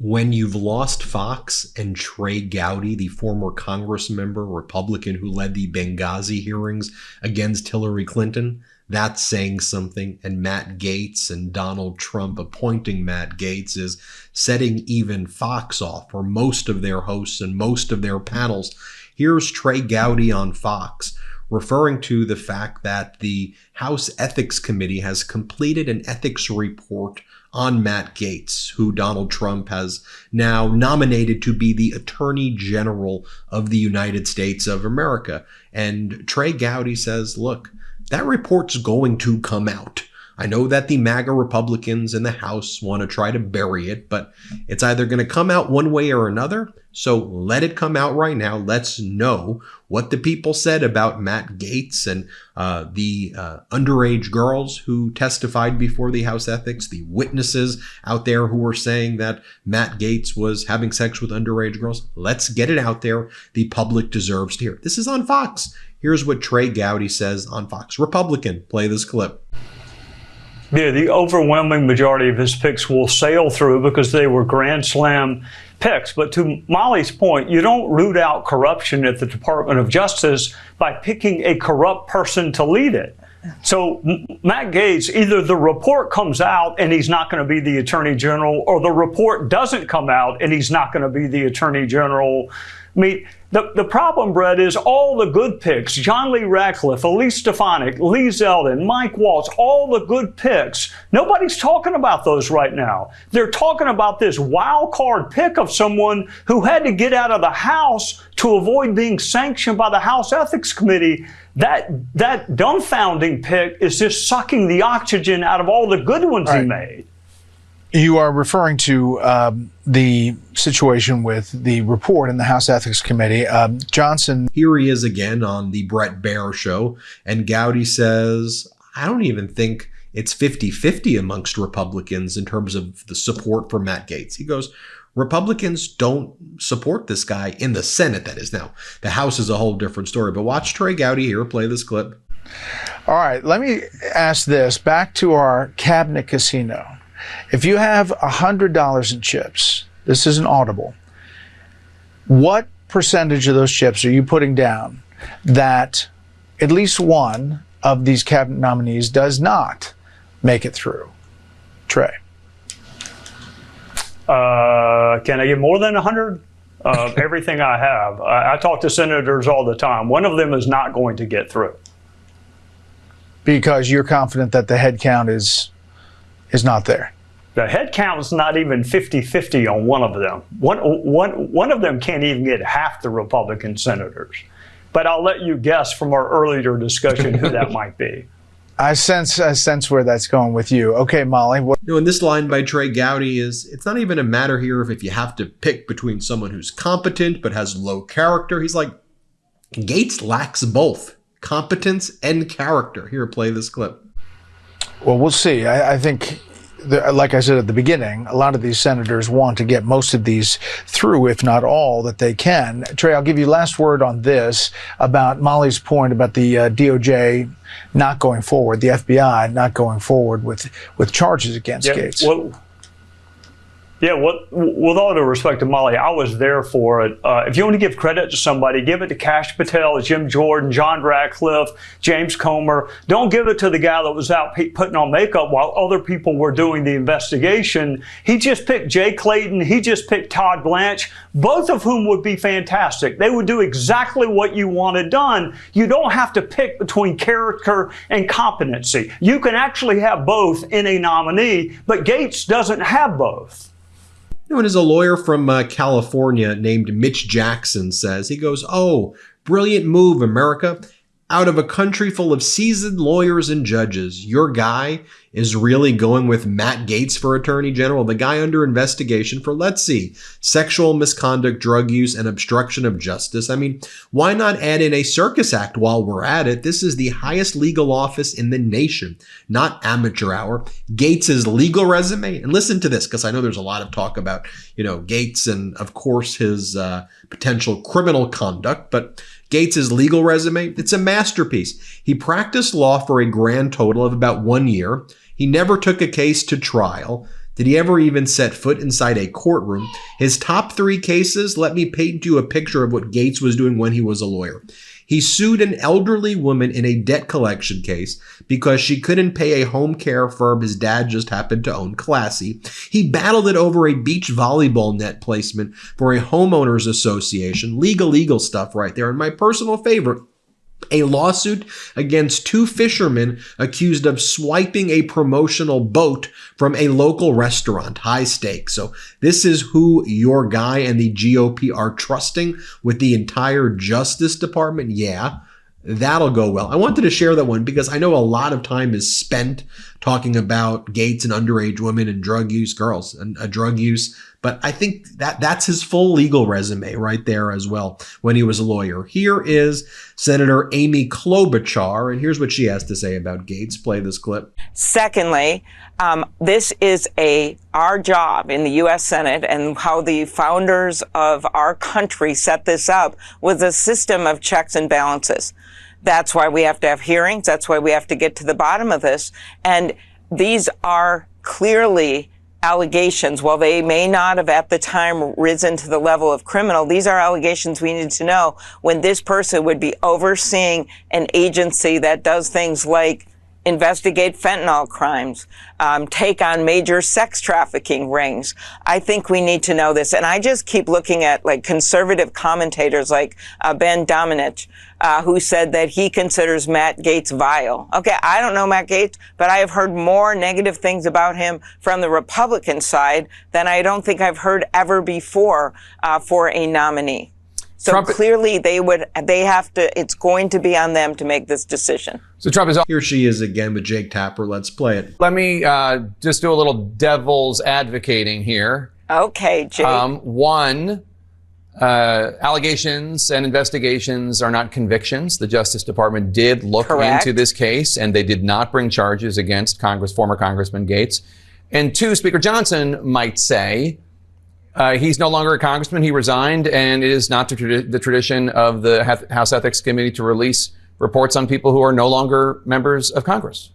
When you've lost Fox and Trey Gowdy, the former Congress member, Republican who led the Benghazi hearings against Hillary Clinton, that's saying something. And Matt Gaetz and Donald Trump appointing Matt Gaetz is setting even Fox off, or most of their hosts and most of their panels. Here's Trey Gowdy on Fox, referring to the fact that the House Ethics Committee has completed an ethics report on Matt Gaetz, who Donald Trump has now nominated to be the Attorney General of the United States of America. And Trey Gowdy says, look, that report's going to come out. I know that the MAGA Republicans in the House want to try to bury it, but it's either going to come out one way or another. So let it come out right now. Let's know what the people said about Matt Gaetz and the underage girls who testified before the House Ethics, the witnesses out there who were saying that Matt Gaetz was having sex with underage girls. Let's get it out there. The public deserves to hear it. This is on Fox. Here's what Trey Gowdy says on Fox. Republican, play this clip. Yeah, the overwhelming majority of his picks will sail through because they were Grand Slam picks. But to Molly's point, you don't root out corruption at the Department of Justice by picking a corrupt person to lead it. So Matt Gaetz, either the report comes out and he's not going to be the Attorney General, or the report doesn't come out and he's not going to be the Attorney General. I mean, the problem, Brett, is all the good picks, John Lee Ratcliffe, Elise Stefanik, Lee Zeldin, Mike Waltz, all the good picks, nobody's talking about those right now. They're talking about this wild card pick of someone who had to get out of the House to avoid being sanctioned by the House Ethics Committee. That dumbfounding pick is just sucking the oxygen out of all the good ones he made. You are referring to the situation with the report in the House Ethics Committee. Johnson. Here he is again on the Bret Baier show. And Gowdy says, I don't even think it's 50-50 amongst Republicans in terms of the support for Matt Gaetz. He goes, Republicans don't support this guy in the Senate, that is. Now, the House is a whole different story. But watch Trey Gowdy here play this clip. All right, let me ask this. Back to our cabinet casino. If you have $100 in chips, this isn't audible, what percentage of those chips are you putting down that at least one of these cabinet nominees does not make it through? Trey. Can I get more than 100? Everything I have. I talk to senators all the time. One of them is not going to get through. Because you're confident that the head count is not there. The head count is not even 50-50 on one of them. One of them can't even get half the Republican senators. But I'll let you guess from our earlier discussion who that might be. I sense where that's going with you. Okay, Molly. And this line by Trey Gowdy is, it's not even a matter here of if you have to pick between someone who's competent but has low character. He's like, Gaetz lacks both competence and character. Here, play this clip. Well, we'll see. I think, like I said at the beginning, a lot of these senators want to get most of these through, if not all, that they can. Trey, I'll give you last word on this about Molly's point about the DOJ not going forward, the FBI not going forward with charges against Gaetz. With all due respect to Molly, I was there for it. If you want to give credit to somebody, give it to Kash Patel, Jim Jordan, John Ratcliffe, James Comer. Don't give it to the guy that was out putting on makeup while other people were doing the investigation. He just picked Jay Clayton. He just picked Todd Blanche, both of whom would be fantastic. They would do exactly what you wanted done. You don't have to pick between character and competency. You can actually have both in a nominee, but Gaetz doesn't have both. And as a lawyer from California named Mitch Jackson says, he goes, oh, brilliant move, America. Out of a country full of seasoned lawyers and judges, your guy is really going with Matt Gaetz for Attorney General, the guy under investigation for, let's see, sexual misconduct, drug use, and obstruction of justice. I mean, why not add in a circus act while we're at it? This is the highest legal office in the nation, not amateur hour. Gaetz's legal resume, and listen to this, because I know there's a lot of talk about, Gaetz and, of course, his potential criminal conduct, but Gaetz's legal resume, it's a masterpiece. He practiced law for a grand total of about 1 year. He never took a case to trial. Did he ever even set foot inside a courtroom? His top 3 cases, let me paint you a picture of what Gaetz was doing when he was a lawyer. He sued an elderly woman in a debt collection case because she couldn't pay a home care firm his dad just happened to own, Classy. He battled it over a beach volleyball net placement for a homeowners association. Legal stuff right there. And my personal favorite, a lawsuit against 2 fishermen accused of swiping a promotional boat from a local restaurant. High stakes. So this is who your guy and the GOP are trusting with the entire Justice Department. Yeah, that'll go well. I wanted to share that one because I know a lot of time is spent talking about Gaetz and underage women and drug use, girls and drug use. But I think that's his full legal resume right there as well when he was a lawyer. Here is Senator Amy Klobuchar, and here's what she has to say about Gaetz. Play this clip. Secondly, this is our job in the U.S. Senate, and how the founders of our country set this up was a system of checks and balances. That's why we have to have hearings. That's why we have to get to the bottom of this. And these are clearly allegations. While they may not have at the time risen to the level of criminal, these are allegations we need to know when this person would be overseeing an agency that does things like investigate fentanyl crimes, take on major sex trafficking rings. I think we need to know this. And I just keep looking at like conservative commentators like Ben Meiselas, who said that he considers Matt Gaetz vile. Okay, I don't know Matt Gaetz, but I have heard more negative things about him from the Republican side than I don't think I've heard ever before for a nominee. So Trump, clearly it's going to be on them to make this decision. So Trump is... Here she is again with Jake Tapper. Let's play it. Let me just do a little devil's advocating here. Okay, Jake. Allegations and investigations are not convictions. The Justice Department did look into this case, and they did not bring charges against former Congressman Gaetz. And 2, Speaker Johnson might say, he's no longer a congressman. He resigned, and it is not the tradition of the House Ethics Committee to release reports on people who are no longer members of Congress.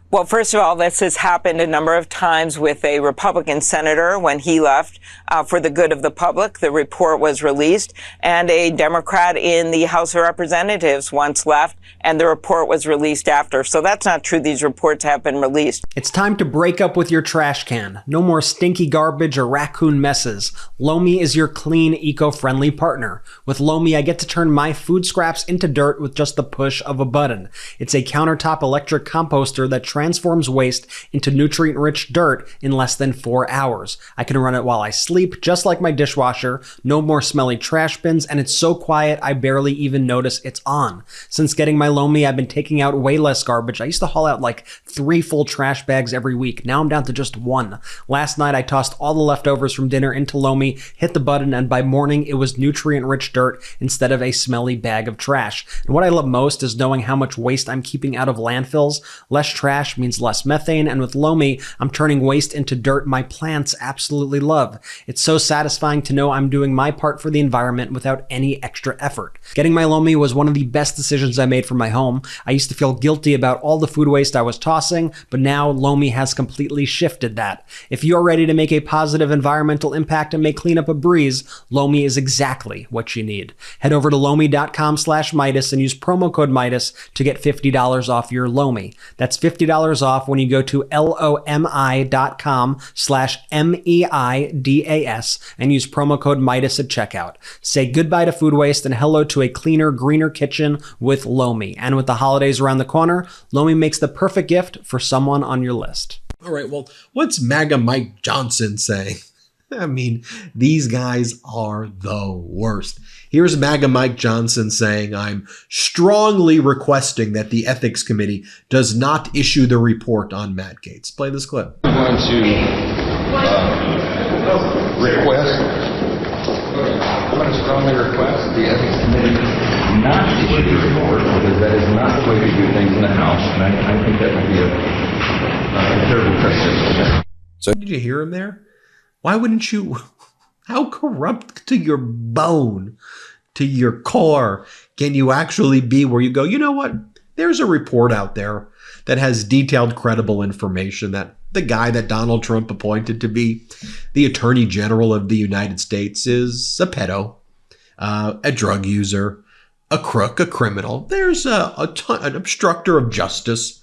Well, first of all, this has happened a number of times with a Republican senator when he left for the good of the public. The report was released, and a Democrat in the House of Representatives once left, and the report was released after. So that's not true. These reports have been released. It's time to break up with your trash can. No more stinky garbage or raccoon messes. Lomi is your clean, eco-friendly partner. With Lomi, I get to turn my food scraps into dirt with just the push of a button. It's a countertop electric composter that transforms waste into nutrient-rich dirt in less than 4 hours. I can run it while I sleep, just like my dishwasher. No more smelly trash bins, and it's so quiet I barely even notice it's on. Since getting my Lomi, I've been taking out way less garbage. I used to haul out like 3 full trash bags every week. Now I'm down to just 1. Last night I tossed all the leftovers from dinner into Lomi, hit the button, and by morning it was nutrient-rich dirt instead of a smelly bag of trash. And what I love most is knowing how much waste I'm keeping out of landfills. Less trash means less methane, and with Lomi, I'm turning waste into dirt my plants absolutely love. It's so satisfying to know I'm doing my part for the environment without any extra effort. Getting my Lomi was one of the best decisions I made for my home. I used to feel guilty about all the food waste I was tossing, but now Lomi has completely shifted that. If you're ready to make a positive environmental impact and make cleanup a breeze, Lomi is exactly what you need. Head over to lomi.com/Meidas and use promo code Meidas to get $50 off your Lomi. That's $50 off when you go to lomi.com/MEIDAS and use promo code Meidas at checkout. Say goodbye to food waste and hello to a cleaner, greener kitchen with Lomi. And with the holidays around the corner, Lomi makes the perfect gift for someone on your list. All right, well, what's MAGA Mike Johnson saying? I mean, these guys are the worst. Here's MAGA Mike Johnson saying, I'm strongly requesting that the Ethics Committee does not issue the report on Matt Gaetz. Play this clip. I'm going to strongly request the Ethics Committee not issue the report, because that is not the way we do things in the House, and I think that would be a terrible precedent. So did you hear him there? Why wouldn't you? How corrupt to your bone, to your core, can you actually be where you go, you know what? There's a report out there that has detailed, credible information that the guy that Donald Trump appointed to be the Attorney General of the United States is a pedo, a drug user, a crook, a criminal. There's an obstructor of justice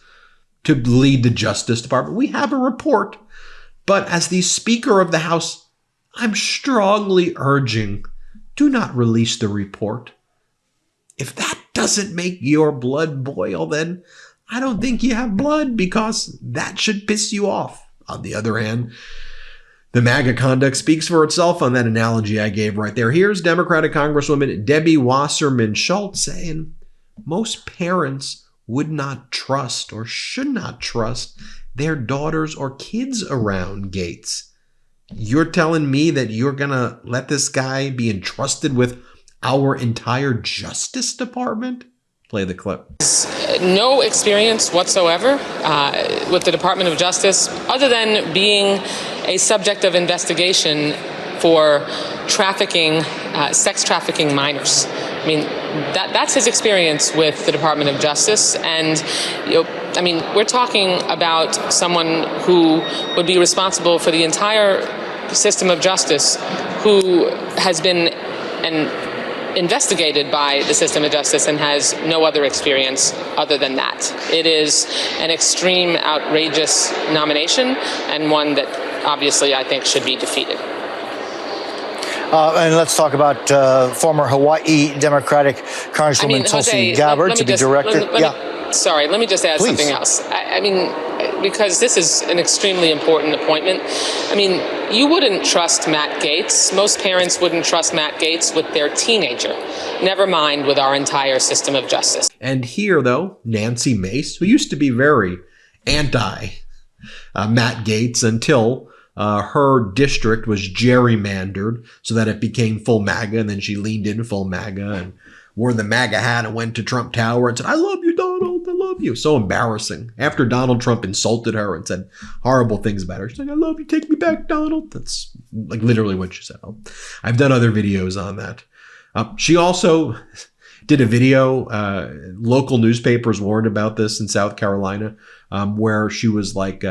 to lead the Justice Department. We have a report. But as the Speaker of the House, I'm strongly urging, do not release the report. If that doesn't make your blood boil, then I don't think you have blood, because that should piss you off. On the other hand, the MAGA conduct speaks for itself on that analogy I gave right there. Here's Democratic Congresswoman Debbie Wasserman Schultz saying most parents would not trust or should not trust their daughters or kids around Gaetz. You're telling me that you're going to let this guy be entrusted with our entire Justice Department? Play the clip. No experience whatsoever with the Department of Justice, other than being a subject of investigation for trafficking, sex trafficking minors. I mean, that's his experience with the Department of Justice. And, I mean, we're talking about someone who would be responsible for the entire system of justice, who has been investigated by the system of justice and has no other experience other than that. It is an extreme, outrageous nomination, and one that obviously I think should be defeated. And let's talk about former Hawaii Democratic Congresswoman Tulsi Gabbard to be director. Let me just add something else. I mean, because this is an extremely important appointment. I mean, you wouldn't trust Matt Gaetz. Most parents wouldn't trust Matt Gaetz with their teenager, never mind with our entire system of justice. And here, though, Nancy Mace, who used to be very anti Matt Gaetz until her district was gerrymandered so that it became full MAGA, and then she leaned in full MAGA and wore the MAGA hat and went to Trump Tower and said, "I love you, Donald, I love you." So embarrassing. After Donald Trump insulted her and said horrible things about her, she's like, "I love you, take me back, Donald." That's like literally what she said. I've done other videos on that. She also did a video, local newspapers warned about this in South Carolina, where she was like,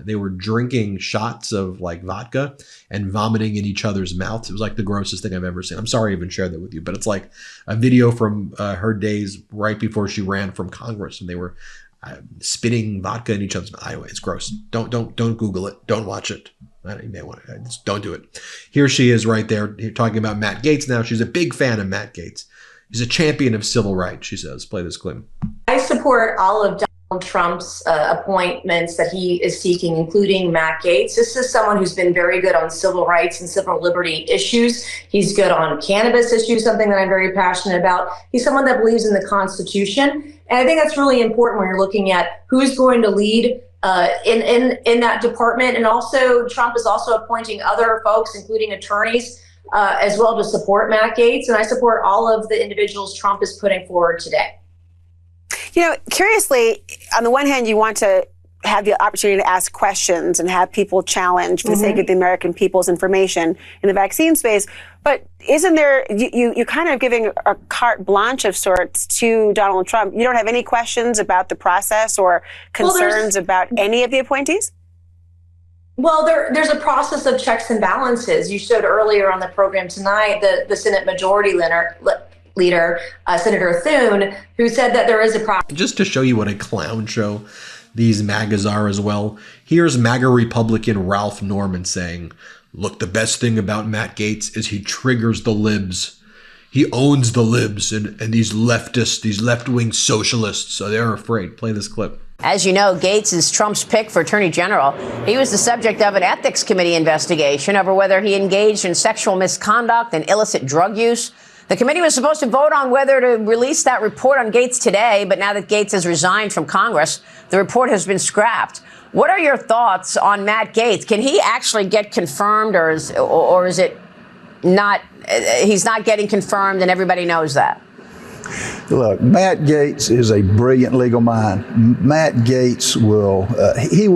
they were drinking shots of like vodka and vomiting in each other's mouths. It was like the grossest thing I've ever seen. I'm sorry I even shared that with you, but it's like a video from her days right before she ran from Congress, and they were spitting vodka in each other's mouth. Anyway, it's gross. Don't Google it. Don't watch it. You may want to, just don't do it. Here she is right there talking about Matt Gaetz now. She's a big fan of Matt Gaetz. He's a champion of civil rights, she says. Play this clip. I support all of Donald Trump's appointments that he is seeking, including Matt Gaetz. This is someone who's been very good on civil rights and civil liberty issues. He's good on cannabis issues, something that I'm very passionate about. He's someone that believes in the Constitution. And I think that's really important when you're looking at who's going to lead in that department. And also, Trump is also appointing other folks, including attorneys, as well, to support Matt Gaetz. And I support all of the individuals Trump is putting forward today. You know, curiously, on the one hand, you want to have the opportunity to ask questions and have people challenge for the sake of the American people's information in the vaccine space. But isn't there, you're kind of giving a carte blanche of sorts to Donald Trump. You don't have any questions about the process or concerns about any of the appointees? Well, there's a process of checks and balances. You showed earlier on the program tonight the Senate Majority Leader, Senator Thune, who said that there is a process. Just to show you what a clown show these MAGAs are as well, here's MAGA Republican Ralph Norman saying, "Look, the best thing about Matt Gaetz is he triggers the libs. He owns the libs and these leftists, these left-wing socialists, so they're afraid." Play this clip. As you know, Gaetz is Trump's pick for Attorney General. He was the subject of an ethics committee investigation over whether he engaged in sexual misconduct and illicit drug use. The committee was supposed to vote on whether to release that report on Gaetz today, but now that Gaetz has resigned from Congress, the report has been scrapped. What are your thoughts on Matt Gaetz? Can he actually get confirmed, or is it not? He's not getting confirmed, and everybody knows that. Look, Matt Gaetz is a brilliant legal mind. Matt Gaetz will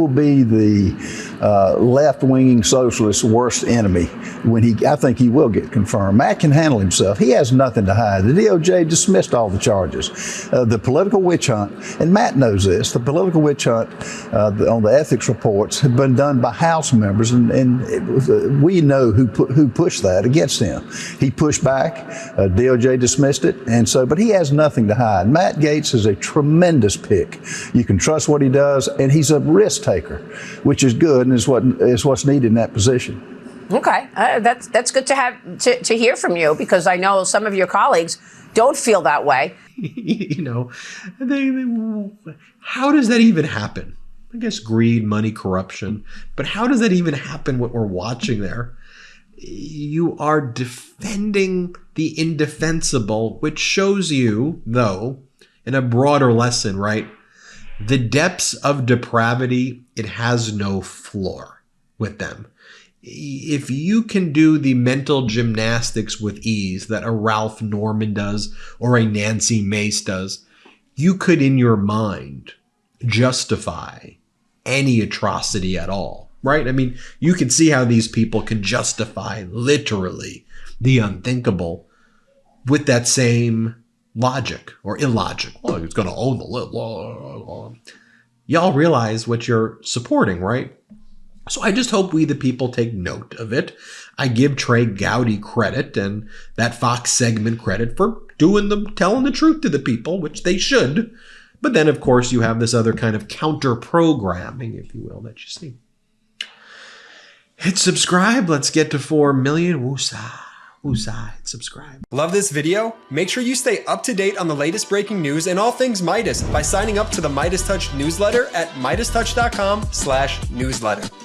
be the left-wing socialist's worst enemy when I think he will get confirmed. Matt can handle himself. He has nothing to hide. The DOJ dismissed all the charges. The political witch hunt, and Matt knows this, the political witch hunt on the ethics reports have been done by House members, and we know who pushed that against him. He pushed back, DOJ dismissed it, and so, but he has nothing to hide. Matt Gaetz is a tremendous pick. You can trust what he does, and he's a risk taker, which is good and is what's needed in that position. Okay, that's good to have to hear from you, because I know some of your colleagues don't feel that way. You know, how does that even happen? I guess greed, money, corruption. But how does that even happen, what we're watching there? You are defending the indefensible, which shows you, though, in a broader lesson, right? The depths of depravity, it has no floor with them. If you can do the mental gymnastics with ease that a Ralph Norman does or a Nancy Mace does, you could, in your mind, justify any atrocity at all, right? I mean, you can see how these people can justify literally the unthinkable with that same logic or illogic. Well, it's going to own the law. Y'all realize what you're supporting, right? So I just hope we, the people, take note of it. I give Trey Gowdy credit and that Fox segment credit for telling the truth to the people, which they should. But then, of course, you have this other kind of counter-programming, if you will, that you see. Hit subscribe. Let's get to 4 million. Woosah. Woosah. Hit subscribe. Love this video? Make sure you stay up to date on the latest breaking news and all things Meidas by signing up to the MeidasTouch newsletter at MeidasTouch.com/newsletter.